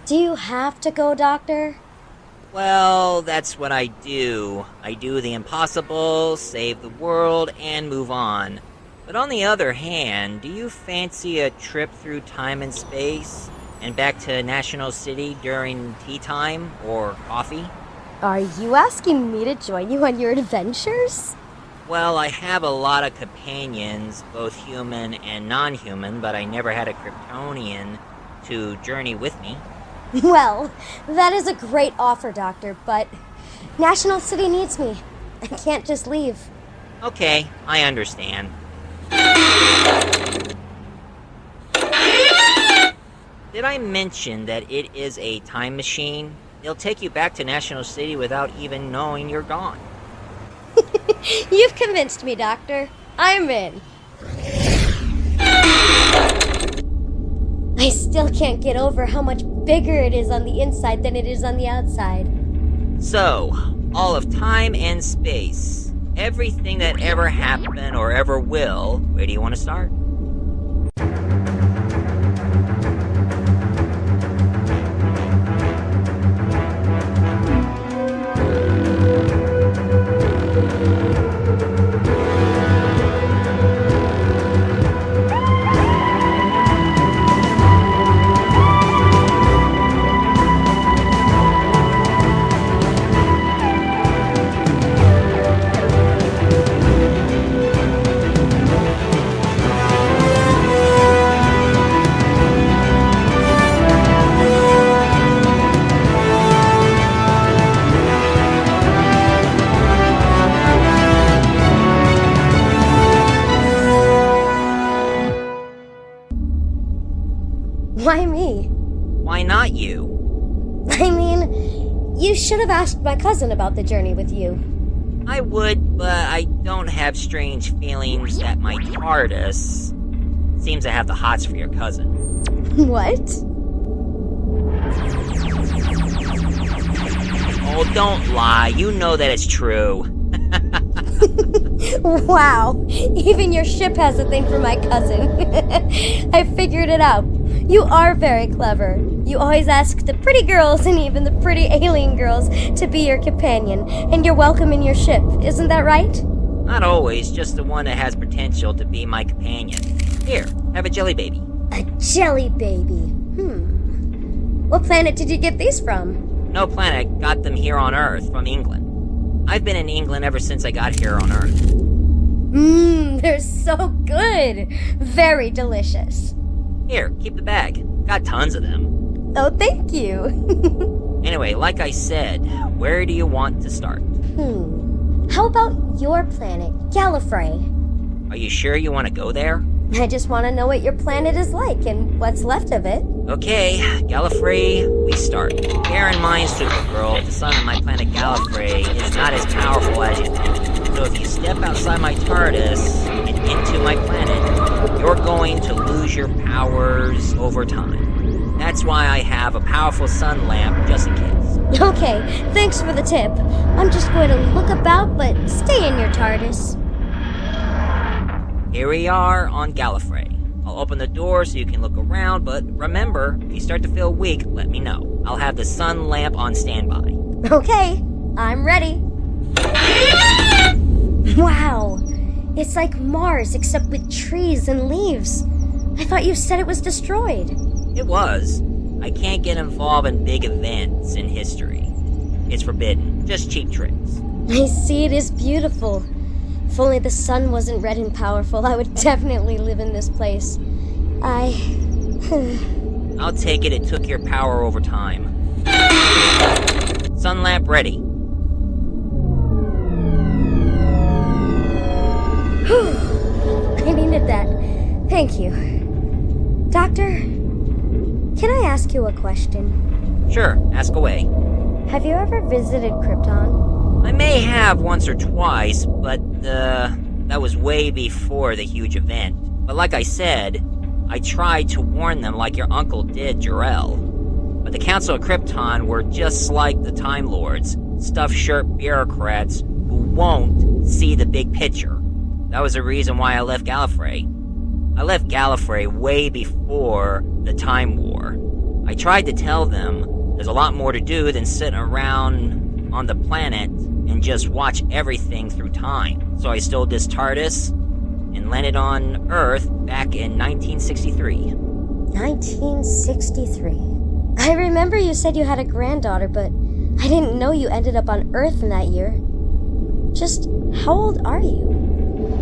Do you have to go, Doctor? Well, that's what I do. I do the impossible, save the world, and move on. But on the other hand, do you fancy a trip through time and space? And back to National City during tea time or coffee? Are you asking me to join you on your adventures? Well, I have a lot of companions, both human and non-human, but I never had a Kryptonian to journey with me. Well, that is a great offer, Doctor, but National City needs me. I can't just leave. Okay, I understand. Did I mention that it is a time machine? It'll take you back to National City without even knowing you're gone. You've convinced me, Doctor. I'm in. I still can't get over how much bigger it is on the inside than it is on the outside. So, all of time and space, everything that ever happened or ever will, where do you want to start? Why me? Why not you? I mean, you should have asked my cousin about the journey with you. I would, but I don't have strange feelings that my TARDIS seems to have the hots for your cousin. What? Oh, don't lie. You know that it's true. Wow, even your ship has a thing for my cousin. I figured it out. You are very clever. You always ask the pretty girls and even the pretty alien girls to be your companion, and you're welcome in your ship. Isn't that right? Not always, just the one that has potential to be my companion. Here, have a jelly baby. A jelly baby. What planet did you get these from? No planet, got them here on Earth, from England. I've been in England ever since I got here on Earth. They're so good. Very delicious. Here, keep the bag. Got tons of them. Oh, thank you. Anyway, like I said, where do you want to start? How about your planet, Gallifrey? Are you sure you want to go there? I just want to know what your planet is like and what's left of it. Okay, Gallifrey, we start. Bear in mind, Supergirl, the sun on my planet Gallifrey is not as powerful as you think. So if you step outside my TARDIS and into my planet, you're going to lose your powers over time. That's why I have a powerful sun lamp, just in case. Okay, thanks for the tip. I'm just going to look about, but stay in your TARDIS. Here we are on Gallifrey. I'll open the door so you can look around, but remember, if you start to feel weak, let me know. I'll have the sun lamp on standby. Okay, I'm ready. Wow, it's like Mars except with trees and leaves. I thought you said it was destroyed. It was. I can't get involved in big events in history. It's forbidden. Just cheap tricks. I see, it is beautiful. If only the sun wasn't red and powerful, I would definitely live in this place. I'll take it took your power over time. Sun lamp ready. I needed that. Thank you. Doctor, can I ask you a question? Sure, ask away. Have you ever visited Krypton? I may have once or twice, but that was way before the huge event. But like I said, I tried to warn them like your uncle did Jor-El. But the Council of Krypton were just like the Time Lords, stuffed shirt bureaucrats who won't see the big picture. That was the reason why I left Gallifrey. I left Gallifrey way before the Time War. I tried to tell them there's a lot more to do than sitting around on the planet and just watch everything through time. So I stole this TARDIS and landed on Earth back in 1963. 1963. I remember you said you had a granddaughter, but I didn't know you ended up on Earth in that year. Just how old are you?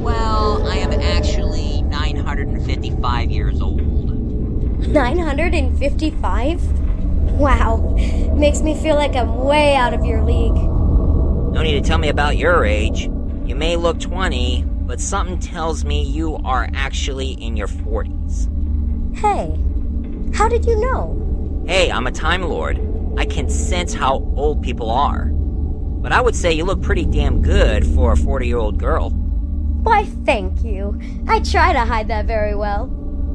Well, I am actually 955 years old. 955? Wow. Makes me feel like I'm way out of your league. No need to tell me about your age. You may look 20, but something tells me you are actually in your 40s. Hey, how did you know? Hey, I'm a Time Lord. I can sense how old people are. But I would say you look pretty damn good for a 40-year-old girl. Why, thank you. I try to hide that very well.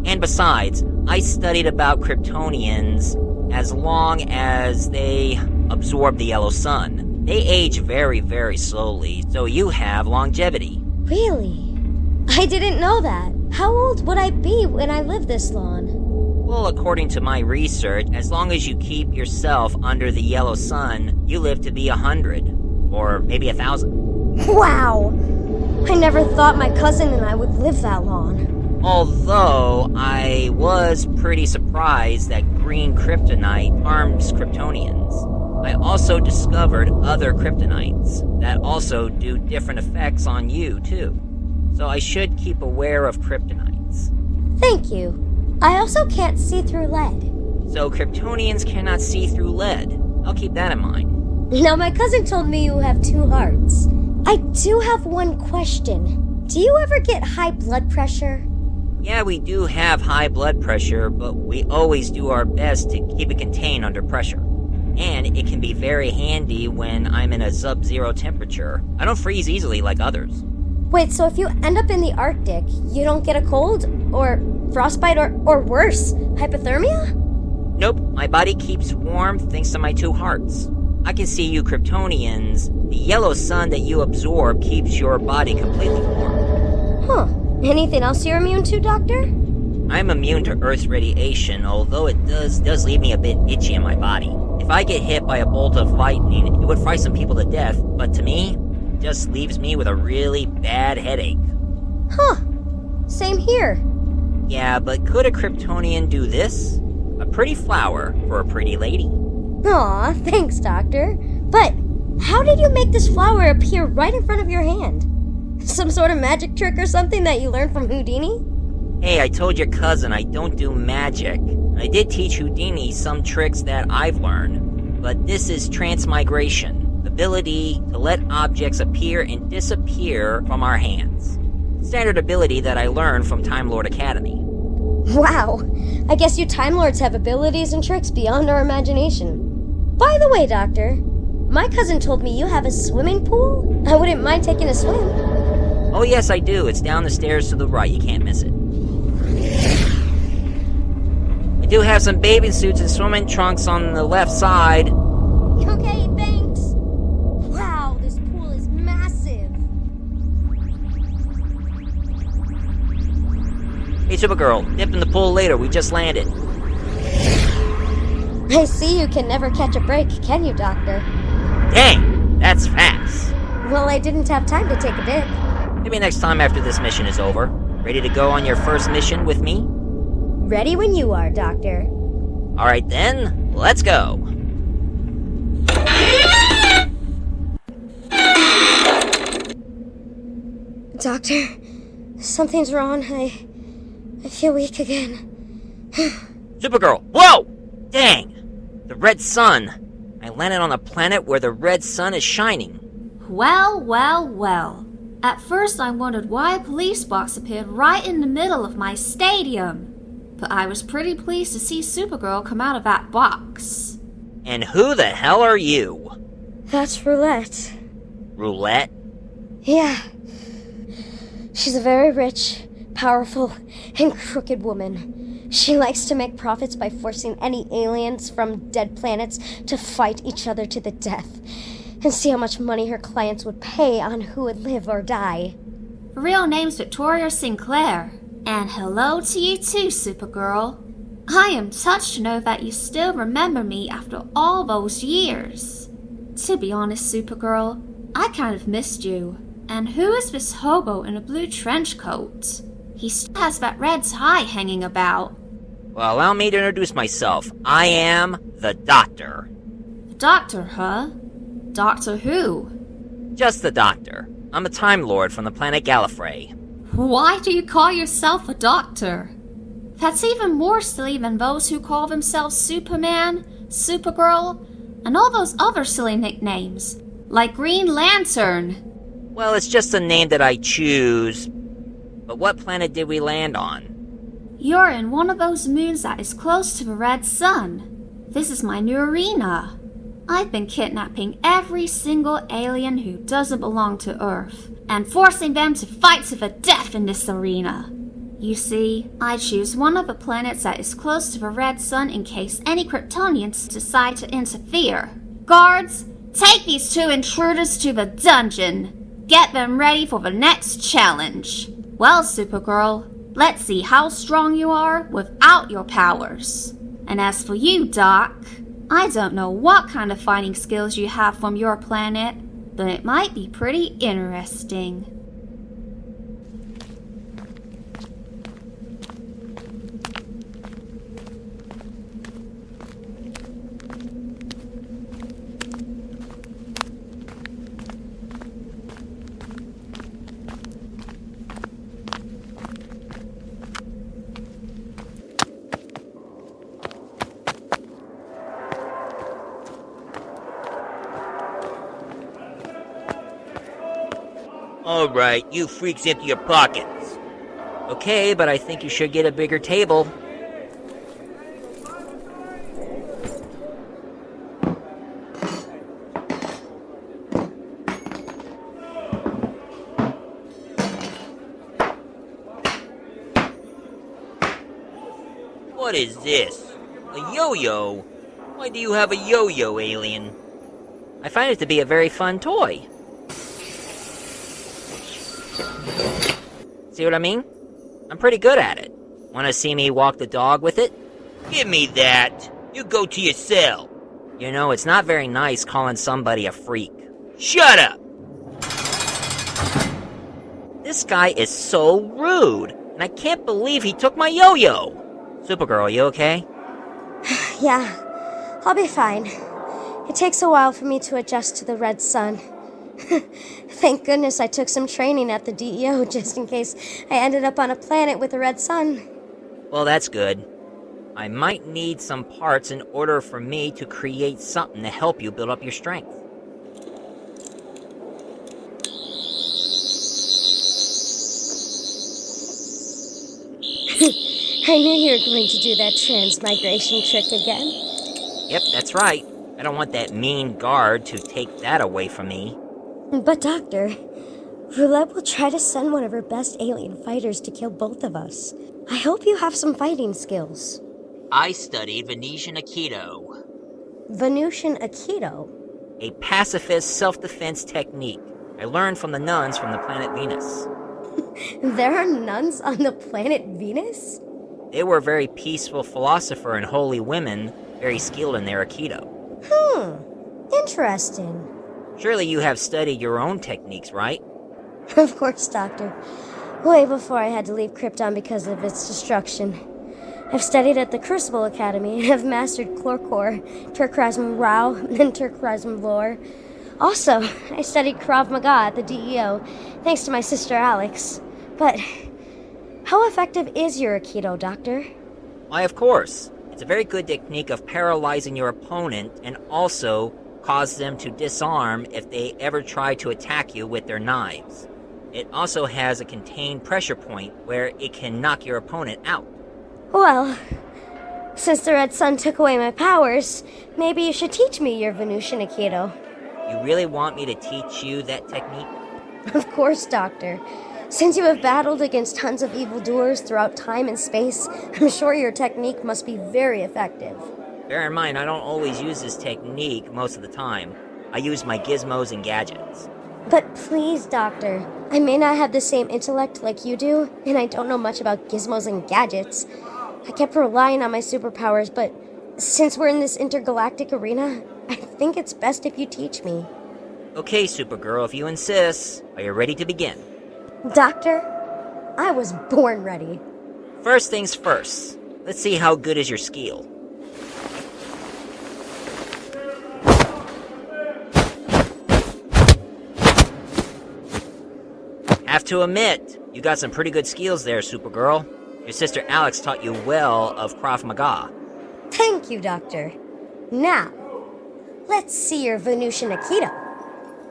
And besides, I studied about Kryptonians as long as they absorb the yellow sun. They age very, very slowly, so you have longevity. Really? I didn't know that. How old would I be when I live this long? Well, according to my research, as long as you keep yourself under the yellow sun, you live to be 100. Or maybe 1,000. Wow! I never thought my cousin and I would live that long. Although, I was pretty surprised that green kryptonite harms Kryptonians. I also discovered other kryptonites that also do different effects on you, too. So I should keep aware of kryptonites. Thank you. I also can't see through lead. So Kryptonians cannot see through lead. I'll keep that in mind. Now, my cousin told me you have 2 hearts. I do have one question. Do you ever get high blood pressure? Yeah, we do have high blood pressure, but we always do our best to keep it contained under pressure. And it can be very handy when I'm in a sub-zero temperature. I don't freeze easily like others. Wait, so if you end up in the Arctic, you don't get a cold? Or frostbite or worse, hypothermia? Nope, my body keeps warm thanks to my 2 hearts. I can see you Kryptonians. The yellow sun that you absorb keeps your body completely warm. Huh. Anything else you're immune to, Doctor? I'm immune to Earth's radiation, although it does leave me a bit itchy in my body. If I get hit by a bolt of lightning, it would frighten some people to death, but to me, it just leaves me with a really bad headache. Huh. Same here. Yeah, but could a Kryptonian do this? A pretty flower for a pretty lady. Aw, thanks, Doctor. But how did you make this flower appear right in front of your hand? Some sort of magic trick or something that you learned from Houdini? Hey, I told your cousin I don't do magic. I did teach Houdini some tricks that I've learned. But this is transmigration, the ability to let objects appear and disappear from our hands. Standard ability that I learned from Time Lord Academy. Wow. I guess you Time Lords have abilities and tricks beyond our imagination. By the way, Doctor, my cousin told me you have a swimming pool. I wouldn't mind taking a swim. Oh yes, I do. It's down the stairs to the right. You can't miss it. I do have some bathing suits and swimming trunks on the left side. Okay, thanks. Wow, this pool is massive. Hey, Supergirl, dip in the pool later. We just landed. I see you can never catch a break, can you, Doctor? Dang, that's fast. Well, I didn't have time to take a dip. Maybe next time after this mission is over. Ready to go on your first mission with me? Ready when you are, Doctor. Alright then, let's go. Doctor, something's wrong. I feel weak again. Supergirl, whoa! Dang! The red sun. I landed on a planet where the red sun is shining. Well, well, well. At first I wondered why a police box appeared right in the middle of my stadium. But I was pretty pleased to see Supergirl come out of that box. And who the hell are you? That's Roulette. Roulette? Yeah. She's a very rich, powerful, and crooked woman. She likes to make profits by forcing any aliens from dead planets to fight each other to the death, and see how much money her clients would pay on who would live or die. Her real name's Victoria Sinclair. And hello to you too, Supergirl. I am touched to know that you still remember me after all those years. To be honest, Supergirl, I kind of missed you. And who is this hobo in a blue trench coat? He still has that red tie hanging about. Well, allow me to introduce myself. I am the Doctor. The Doctor, huh? Doctor who? Just the Doctor. I'm a Time Lord from the planet Gallifrey. Why do you call yourself a doctor? That's even more silly than those who call themselves Superman, Supergirl, and all those other silly nicknames, like Green Lantern. Well, it's just a name that I choose. But what planet did we land on? You're in one of those moons that is close to the red sun. This is my new arena. I've been kidnapping every single alien who doesn't belong to Earth, and forcing them to fight to the death in this arena. You see, I choose one of the planets that is close to the red sun in case any Kryptonians decide to interfere. Guards, take these two intruders to the dungeon. Get them ready for the next challenge. Well, Supergirl, let's see how strong you are without your powers. And as for you, Doc, I don't know what kind of fighting skills you have from your planet, but it might be pretty interesting. Alright, you freaks empty your pockets. Okay, but I think you should get a bigger table. What is this? A yo-yo? Why do you have a yo-yo, alien? I find it to be a very fun toy. See what I mean? I'm pretty good at it. Wanna see me walk the dog with it? Give me that! You go to your cell! You know, it's not very nice calling somebody a freak. Shut up! This guy is so rude, and I can't believe he took my yo-yo! Supergirl, you okay? Yeah, I'll be fine. It takes a while for me to adjust to the red sun. Thank goodness I took some training at the DEO just in case I ended up on a planet with a red sun. Well, that's good. I might need some parts in order for me to create something to help you build up your strength. I knew you were going to do that transmigration trick again. Yep, that's right. I don't want that mean guard to take that away from me. But Doctor, Roulette will try to send one of her best alien fighters to kill both of us. I hope you have some fighting skills. I studied Venusian Aikido. Venusian Aikido? A pacifist self-defense technique I learned from the nuns from the planet Venus. There are nuns on the planet Venus? They were very peaceful philosopher and holy women, very skilled in their Aikido. Interesting. Surely you have studied your own techniques, right? Of course, Doctor. Way before I had to leave Krypton because of its destruction. I've studied at the Crucible Academy and have mastered Chlorcore, Turkrism Rao, and Turkrism Lore. Also, I studied Krav Maga at the DEO, thanks to my sister Alex. But how effective is your Aikido, Doctor? Why, of course. It's a very good technique of paralyzing your opponent and also cause them to disarm if they ever try to attack you with their knives. It also has a contained pressure point where it can knock your opponent out. Well, since the Red Sun took away my powers, maybe you should teach me your Venusian Aikido. You really want me to teach you that technique? Of course, Doctor. Since you have battled against tons of evildoers throughout time and space, I'm sure your technique must be very effective. Bear in mind, I don't always use this technique most of the time. I use my gizmos and gadgets. But please, Doctor, I may not have the same intellect like you do, and I don't know much about gizmos and gadgets. I kept relying on my superpowers, but since we're in this intergalactic arena, I think it's best if you teach me. Okay, Supergirl, if you insist. Are you ready to begin? Doctor, I was born ready. First things first. Let's see how good is your skill. Have to admit, you got some pretty good skills there, Supergirl. Your sister Alex taught you well of Krav Maga. Thank you, Doctor. Now, let's see your Venusian Aikido.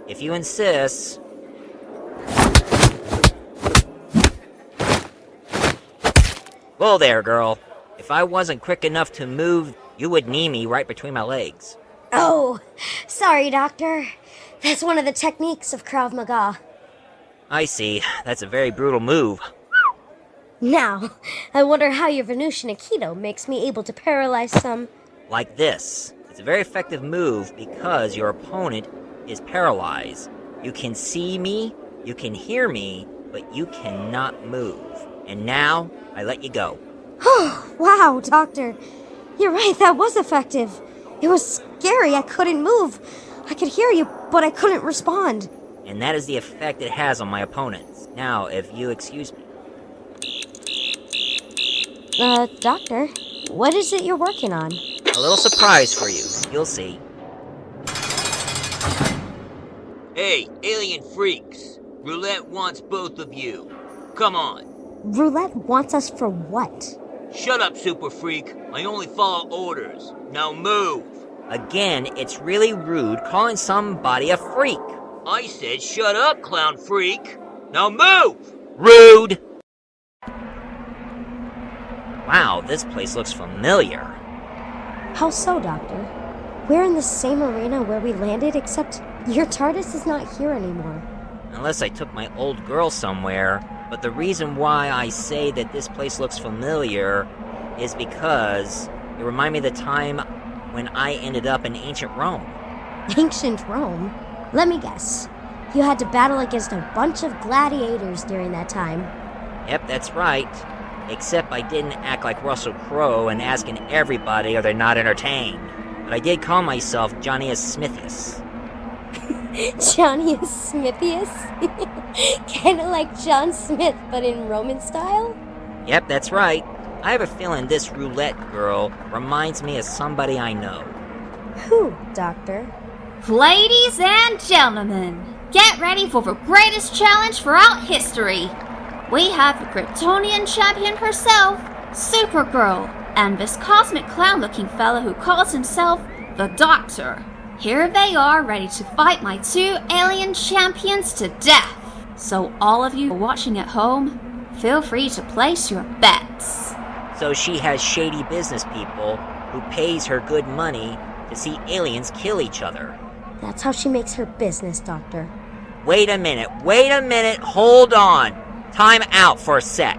If you insist. Whoa there, girl. If I wasn't quick enough to move, you would knee me right between my legs. Oh, sorry, Doctor. That's one of the techniques of Krav Maga. I see. That's a very brutal move. Now, I wonder how your Venusian Aikido makes me able to paralyze some... Like this. It's a very effective move because your opponent is paralyzed. You can see me, you can hear me, but you cannot move. And now, I let you go. Oh, wow, Doctor. You're right, that was effective. It was scary, I couldn't move. I could hear you, but I couldn't respond. And that is the effect it has on my opponents. Now, if you excuse me. Doctor, what is it you're working on? A little surprise for you. You'll see. Hey, alien freaks. Roulette wants both of you. Come on. Roulette wants us for what? Shut up, super freak. I only follow orders. Now move. Again, it's really rude calling somebody a freak. I said shut up, clown freak. Now move! Rude! Wow, this place looks familiar. How so, Doctor? We're in the same arena where we landed, except your TARDIS is not here anymore. Unless I took my old girl somewhere. But the reason why I say that this place looks familiar is because it reminded me of the time when I ended up in ancient Rome. Ancient Rome? Let me guess. You had to battle against a bunch of gladiators during that time. Yep, that's right. Except I didn't act like Russell Crowe and asking everybody are they not entertained. But I did call myself Janna Jezeski. Johnny is Smithius? Kinda like John Smith, but in Roman style? Yep, that's right. I have a feeling this Roulette girl reminds me of somebody I know. Who, Doctor? Ladies and gentlemen, get ready for the greatest challenge throughout history. We have the Kryptonian champion herself, Supergirl, and this cosmic clown-looking fella who calls himself the Doctor. Here they are, ready to fight my two alien champions to death. So all of you watching at home, feel free to place your bets. So she has shady business people who pays her good money to see aliens kill each other. That's how she makes her business, Doctor. Wait a minute, hold on. Time out for a sec.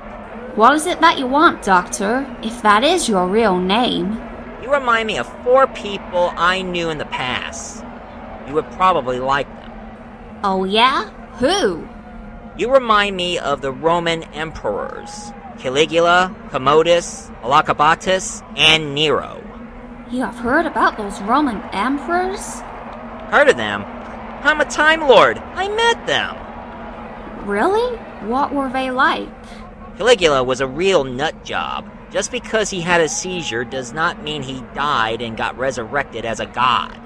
What is it that you want, Doctor, if that is your real name? You remind me of 4 people I knew in the past. You would probably like them. Oh yeah? Who? You remind me of the Roman emperors. Caligula, Commodus, Alacabatus, and Nero. You have heard about those Roman emperors? Heard of them? I'm a Time Lord. I met them. Really? What were they like? Caligula was a real nut job. Just because he had a seizure does not mean he died and got resurrected as a god.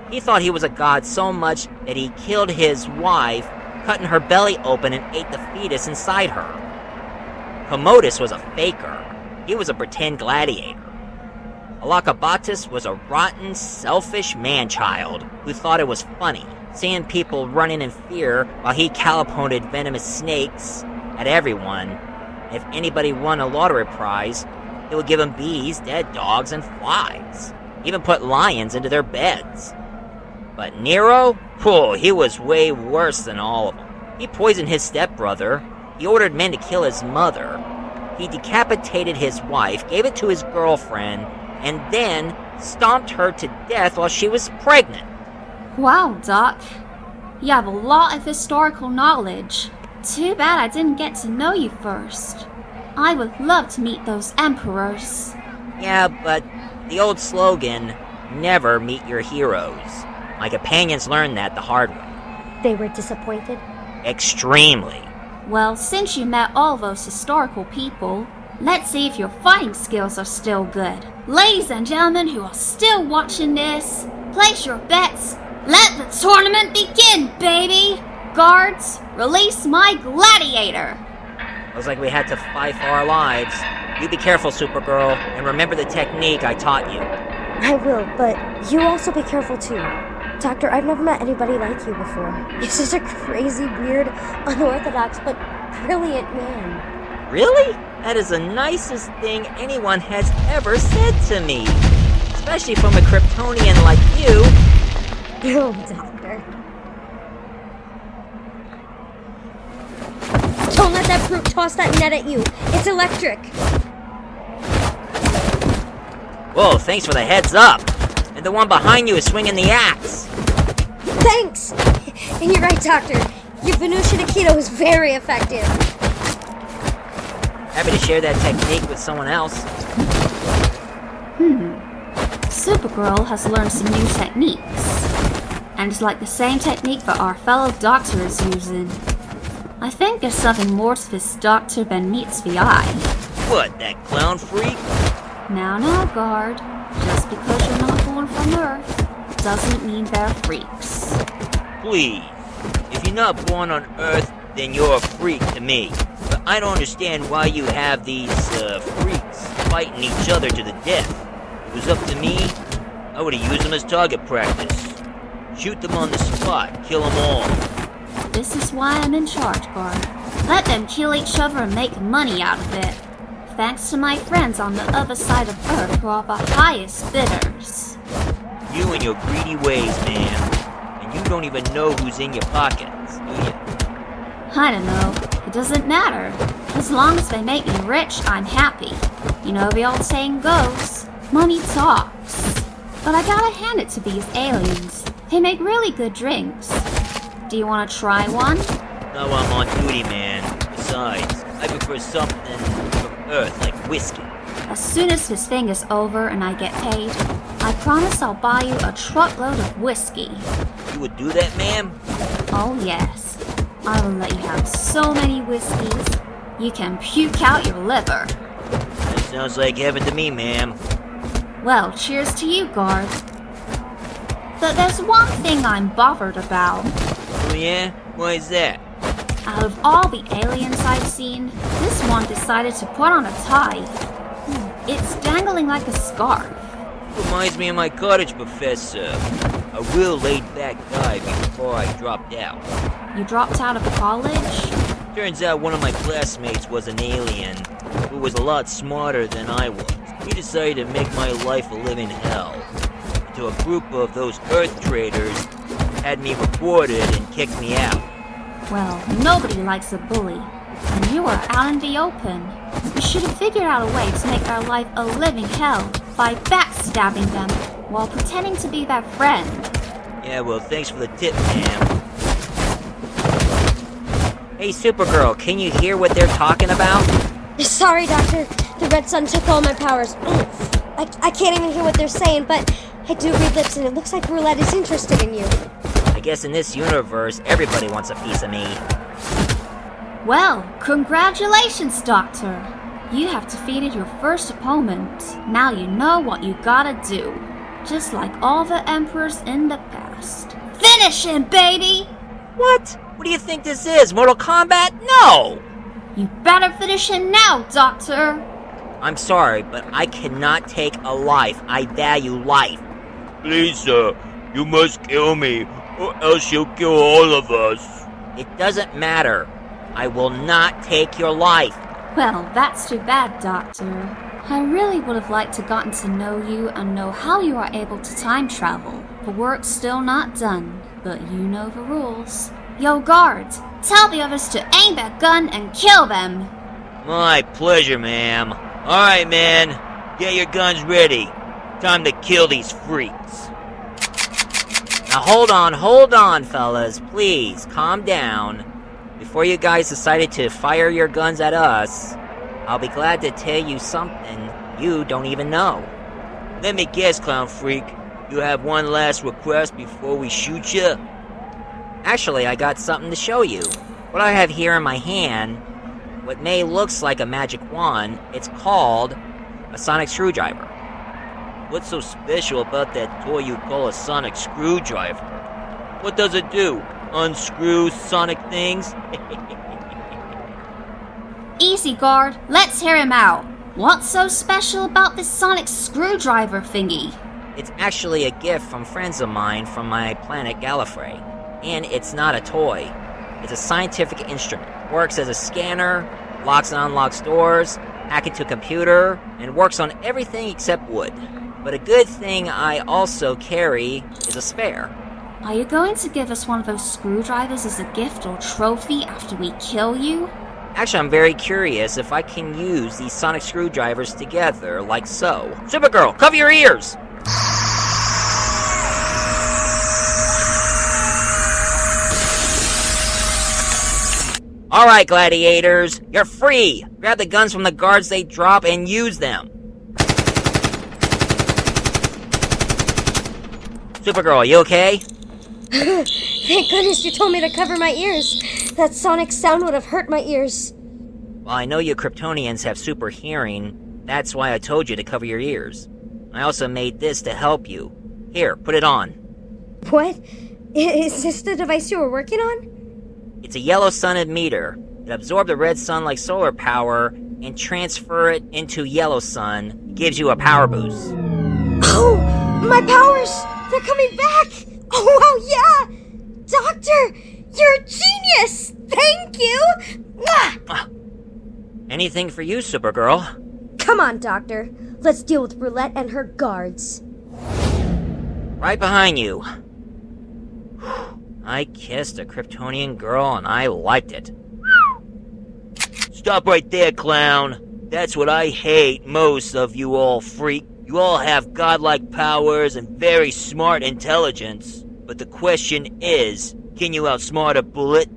He thought he was a god so much that he killed his wife, cutting her belly open and ate the fetus inside her. Commodus was a faker. He was a pretend gladiator. Alacabatus was a rotten, selfish man-child who thought it was funny, seeing people running in fear while he calipoted venomous snakes at everyone. If anybody won a lottery prize, he would give them bees, dead dogs, and flies. Even put lions into their beds. But Nero? Oh, he was way worse than all of them. He poisoned his stepbrother. He ordered men to kill his mother. He decapitated his wife, gave it to his girlfriend, and then stomped her to death while she was pregnant. Wow, Doc. You have a lot of historical knowledge. Too bad I didn't get to know you first. I would love to meet those emperors. Yeah, but the old slogan, never meet your heroes. My companions learned that the hard way. They were disappointed? Extremely. Well, since you met all those historical people, let's see if your fighting skills are still good. Ladies and gentlemen who are still watching this, place your bets. Let the tournament begin, baby! Guards, release my Gladiator! Looks like we had to fight for our lives. You be careful, Supergirl, and remember the technique I taught you. I will, but you also be careful too. Doctor, I've never met anybody like you before. You're such a crazy, weird, unorthodox, but brilliant man. Really? That is the nicest thing anyone has ever said to me. Especially from a Kryptonian like you. Oh, Doctor. Don't let that brute toss that net at you. It's electric. Whoa, thanks for the heads up. And the one behind you is swinging the axe. Thanks! And you're right, Doctor. Your Venusian Aikido is very effective. Happy to share that technique with someone else. Supergirl has learned some new techniques. And it's like the same technique that our fellow doctor is using. I think there's something more to this doctor than meets the eye. What, that clown freak? Now, guard. Just because you're not born from Earth doesn't mean they're freaks. Please. If you're not born on Earth, then you're a freak to me. But I don't understand why you have these, freaks fighting each other to the death. If it was up to me, I would've used them as target practice. Shoot them on the spot, kill them all. This is why I'm in charge, guard. Let them kill each other and make money out of it. Thanks to my friends on the other side of Earth who are the highest bidders. You and your greedy ways, man. And you don't even know who's in your pockets, do you? I don't know. It doesn't matter. As long as they make me rich, I'm happy. You know the old saying goes, money talks. But I gotta hand it to these aliens. They make really good drinks. Do you want to try one? No, I'm on duty, man. Besides, I prefer something from Earth, like whiskey. As soon as this thing is over and I get paid, I promise I'll buy you a truckload of whiskey. You would do that, ma'am? Oh yes. I will let you have so many whiskeys, you can puke out your liver. That sounds like heaven to me, ma'am. Well, cheers to you, guard. But there's one thing I'm bothered about. Oh yeah? Why is that? Out of all the aliens I've seen, this one decided to put on a tie. It's dangling like a scarf. Reminds me of my cottage professor. A real laid-back guy before I dropped out. You dropped out of college? Turns out one of my classmates was an alien who was a lot smarter than I was. He decided to make my life a living hell. To a group of those Earth traders had me reported and kicked me out. Well, nobody likes a bully. And you are out in the open. You should have figured out a way to make their life a living hell by backstabbing them while pretending to be their friend. Yeah, well, thanks for the tip, ma'am. Hey, Supergirl, can you hear what they're talking about? Sorry, Doctor. The red sun took all my powers. I can't even hear what they're saying, but I do read lips, and it looks like Roulette is interested in you. I guess in this universe, everybody wants a piece of me. Well, congratulations, Doctor. You have defeated your first opponent. Now you know what you gotta do. Just like all the emperors in the past. Finish him, baby! What? What do you think this is, Mortal Kombat? No! You better finish him now, Doctor! I'm sorry, but I cannot take a life. I value life. Please, sir, you must kill me, or else you'll kill all of us. It doesn't matter. I will not take your life. Well, that's too bad, Doctor. I really would have liked to gotten to know you and know how you are able to time travel. The work's still not done, but you know the rules. Yo, guards, tell the others to aim that gun and kill them! My pleasure, ma'am. Alright, man. Get your guns ready. Time to kill these freaks. Now hold on, fellas. Please, calm down. Before you guys decided to fire your guns at us, I'll be glad to tell you something you don't even know. Let me guess, clown freak. You have one last request before we shoot you? Actually, I got something to show you. What I have here in my hand, what may looks like a magic wand, it's called a sonic screwdriver. What's so special about that toy you call a sonic screwdriver? What does it do? Unscrew sonic things? Easy, guard. Let's hear him out. What's so special about this sonic screwdriver thingy? It's actually a gift from friends of mine from my planet Gallifrey. And it's not a toy. It's a scientific instrument. Works as a scanner, locks and unlocks doors, hack into a computer, and works on everything except wood. But a good thing I also carry is a spare. Are you going to give us one of those screwdrivers as a gift or trophy after we kill you? Actually, I'm very curious if I can use these sonic screwdrivers together like so. Supergirl, cover your ears! Alright, gladiators, you're free! Grab the guns from the guards they drop and use them. Supergirl, you okay? Thank goodness you told me to cover my ears. That sonic sound would have hurt my ears. Well, I know you Kryptonians have super hearing. That's why I told you to cover your ears. I also made this to help you. Here, put it on. What? Is this the device you were working on? It's a yellow sun emitter. It absorbs the red sun like solar power and transfer it into yellow sun. It gives you a power boost. Oh, my powers! They're coming back! Oh, wow, yeah! Doctor, you're a genius! Thank you! Mwah! Anything for you, Supergirl. Come on, Doctor. Let's deal with Roulette and her guards. Right behind you. I kissed a Kryptonian girl and I liked it. Stop right there, clown. That's what I hate most of you all freak. You all have godlike powers and very smart intelligence. But the question is, can you outsmart a bullet?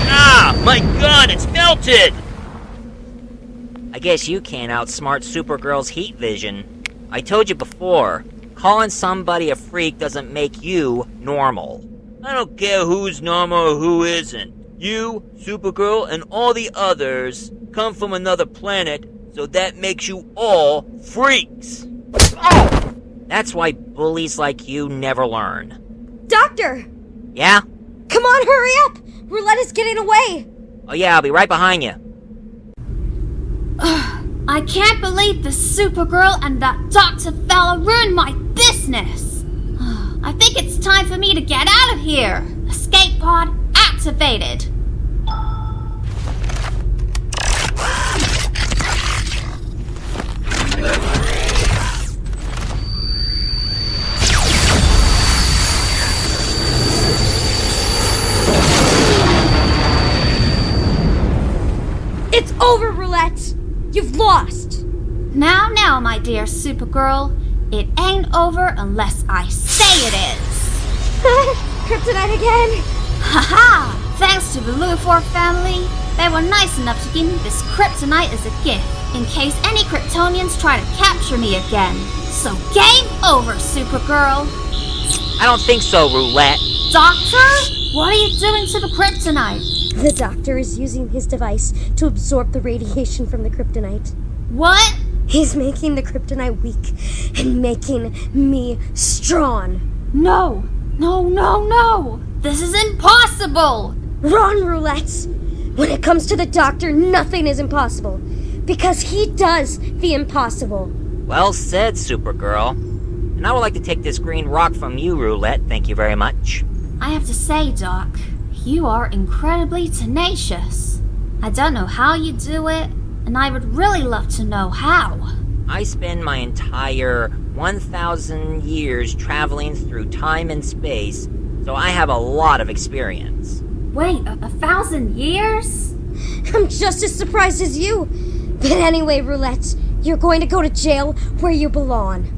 Ah! My gun, it's melted! I guess you can't outsmart Supergirl's heat vision. I told you before, calling somebody a freak doesn't make you normal. I don't care who's normal or who isn't. You, Supergirl, and all the others come from another planet, so that makes you all freaks. Oh! That's why bullies like you never learn. Doctor! Yeah? Come on, hurry up! Roulette is getting away! Oh yeah, I'll be right behind you. I can't believe the Supergirl and that doctor fella ruined my business. I think it's time for me to get out of here. Escape pod activated. It's over, Roulette! You've lost! Now, my dear Supergirl, it ain't over unless I say it is. Kryptonite again! Haha! Thanks to the Luthor family, they were nice enough to give me this kryptonite as a gift in case any Kryptonians try to capture me again. So game over, Supergirl! I don't think so, Roulette. Doctor? What are you doing to the kryptonite? The doctor is using his device to absorb the radiation from the kryptonite. What? He's making the kryptonite weak and making me strong. No! This is impossible! Wrong, Roulette! When it comes to the doctor, nothing is impossible. Because he does the impossible. Well said, Supergirl. And I would like to take this green rock from you, Roulette. Thank you very much. I have to say, Doc, you are incredibly tenacious. I don't know how you do it, and I would really love to know how. I spend my entire 1,000 years traveling through time and space, so I have a lot of experience. Wait, 1,000 years? I'm just as surprised as you. But anyway, Roulette, you're going to go to jail where you belong.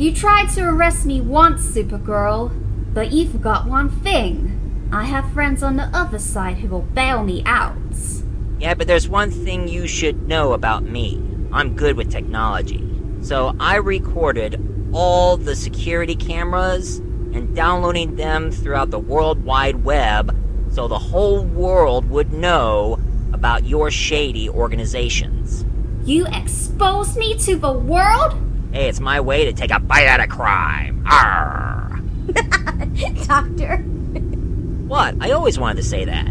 You tried to arrest me once, Supergirl, but you forgot one thing. I have friends on the other side who will bail me out. Yeah, but there's one thing you should know about me. I'm good with technology. So I recorded all the security cameras and downloading them throughout the World Wide Web so the whole world would know about your shady organizations. You exposed me to the world? Hey, it's my way to take a bite out of crime. Arr! Doctor. What? I always wanted to say that.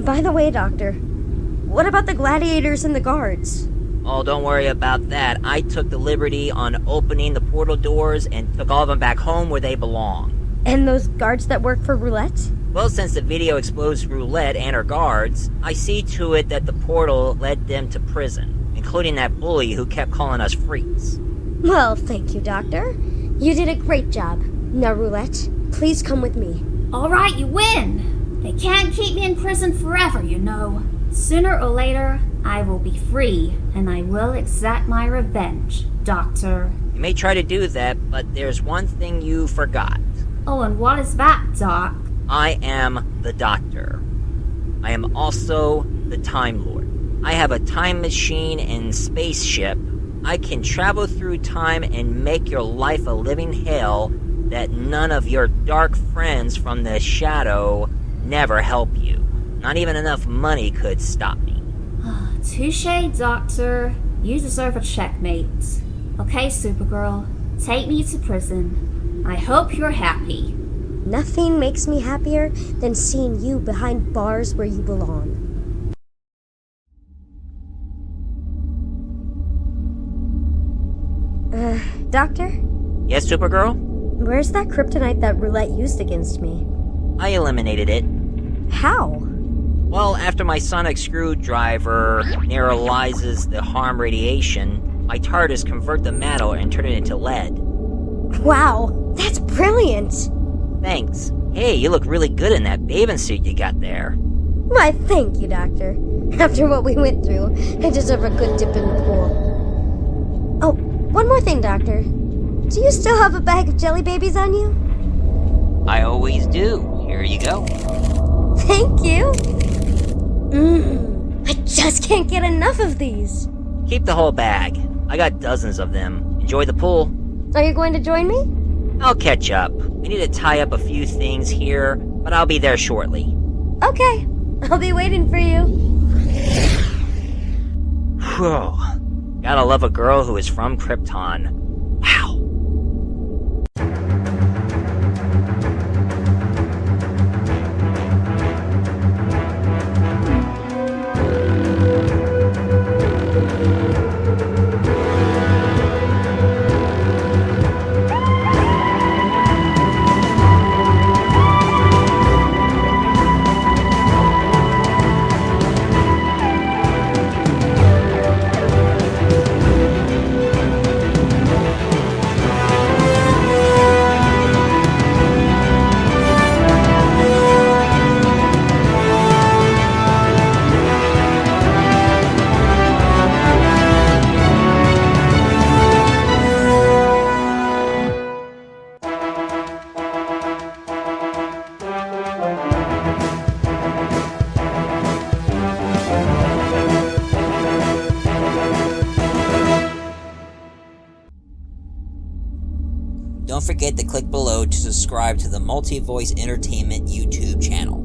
By the way, Doctor, what about the gladiators and the guards? Oh, don't worry about that. I took the liberty on opening the portal doors and took all of them back home where they belong. And those guards that work for Roulette? Well, since the video exposed Roulette and her guards, I see to it that the portal led them to prison, including that bully who kept calling us freaks. Well, thank you, Doctor. You did a great job. Now, Roulette, please come with me. All right, you win. They can't keep me in prison forever, you know. Sooner or later, I will be free, and I will exact my revenge, Doctor. You may try to do that, but there's one thing you forgot. Oh, and what is that, Doc? I am the Doctor. I am also the Time Lord. I have a time machine and spaceship. I can travel through time and make your life a living hell that none of your dark friends from the shadow never help you. Not even enough money could stop me. Touché, Doctor. You deserve a checkmate. Okay, Supergirl, take me to prison. I hope you're happy. Nothing makes me happier than seeing you behind bars where you belong. Doctor? Yes, Supergirl? Where's that kryptonite that Roulette used against me? I eliminated it. How? Well, after my sonic screwdriver neuralizes the harm radiation, my TARDIS convert the metal and turn it into lead. Wow, that's brilliant! Thanks. Hey, you look really good in that bathing suit you got there. Why, thank you, Doctor. After what we went through, I deserve a good dip in the pool. Oh, one more thing, Doctor. Do you still have a bag of jelly babies on you? I always do. Here you go. Thank you. I just can't get enough of these. Keep the whole bag. I got dozens of them. Enjoy the pool. Are you going to join me? I'll catch up. I need to tie up a few things here, but I'll be there shortly. Okay, I'll be waiting for you. Whew. Gotta love a girl who is from Krypton. Wow. Don't forget to click below to subscribe to the Multi-Voice Entertainment YouTube channel.